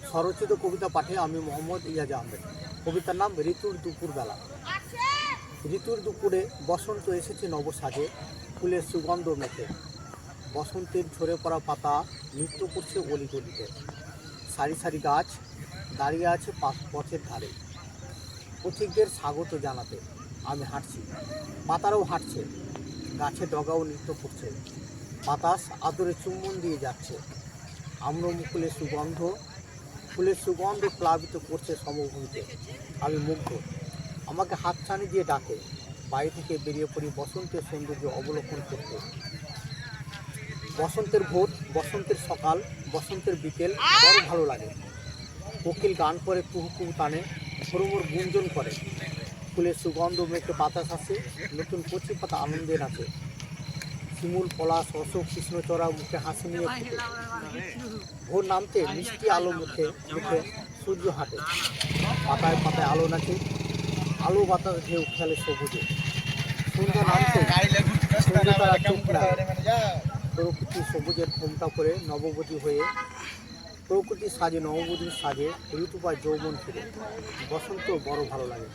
স্বরচিত কবিতা পাঠে আমি মোহাম্মদ ইয়াজ আহমেদ। কবিতার নাম ঋতুর দুপুর বেলা। ঋতুর দুপুরে বসন্ত এসেছে নবসাজে, ফুলের সুগন্ধ মেখে। বসন্তের ঝরে পড়া পাতা নৃত্য করছে অলিগলিতে। সারি সারি গাছ দাঁড়িয়ে আছে পথের ধারে, পথিকদের স্বাগত জানাতে আমি হাঁটছি। পাতারাও হাঁটছে, গাছে ডগাও নৃত্য করছে। বাতাস আদরে চুম্বন দিয়ে যাচ্ছে। আম্রমুকুলের সুগন্ধ, ফুলের সুগন্ধ প্লাবিত করছে সমভূমিতে। আমি মুগ্ধ, আমাকে হাতছানি দিয়ে ডাকে। বাড়ি থেকে বেরিয়ে পড়ি বসন্তের সৌন্দর্য অবলোকন করতে। বসন্তের ভোর, বসন্তের সকাল, বসন্তের বিকেল বড় ভালো লাগে। কোকিল গান করে কুহু কুহু টানে, ভোরমোর গুঞ্জন করে। ফুলের সুগন্ধ মেখে বাতাস আসে, নতুন কচি পাতা আনন্দে নাচে। শিমুল, পলাশ, অশোক, কৃষ্ণচড়া মুখে হাসি নিয়ে ফুটে। ভোর নামতে মিষ্টি আলো মুখে মুখে সূর্য হাঁটে। পাতায় পাতায় আলো নাচে, আলো বাতাস ঢেউ খেলে সবুজে। সন্ধ্যা নামতে সন্ধ্যাতারা চোখ লাগে। প্রকৃতি সবুজের ঘোমটা করে নববধূ হয়ে, প্রকৃতির সাজে নববধূর সাজে ঋতু পায় যৌবন ফিরে। বসন্ত বড় ভালো লাগে।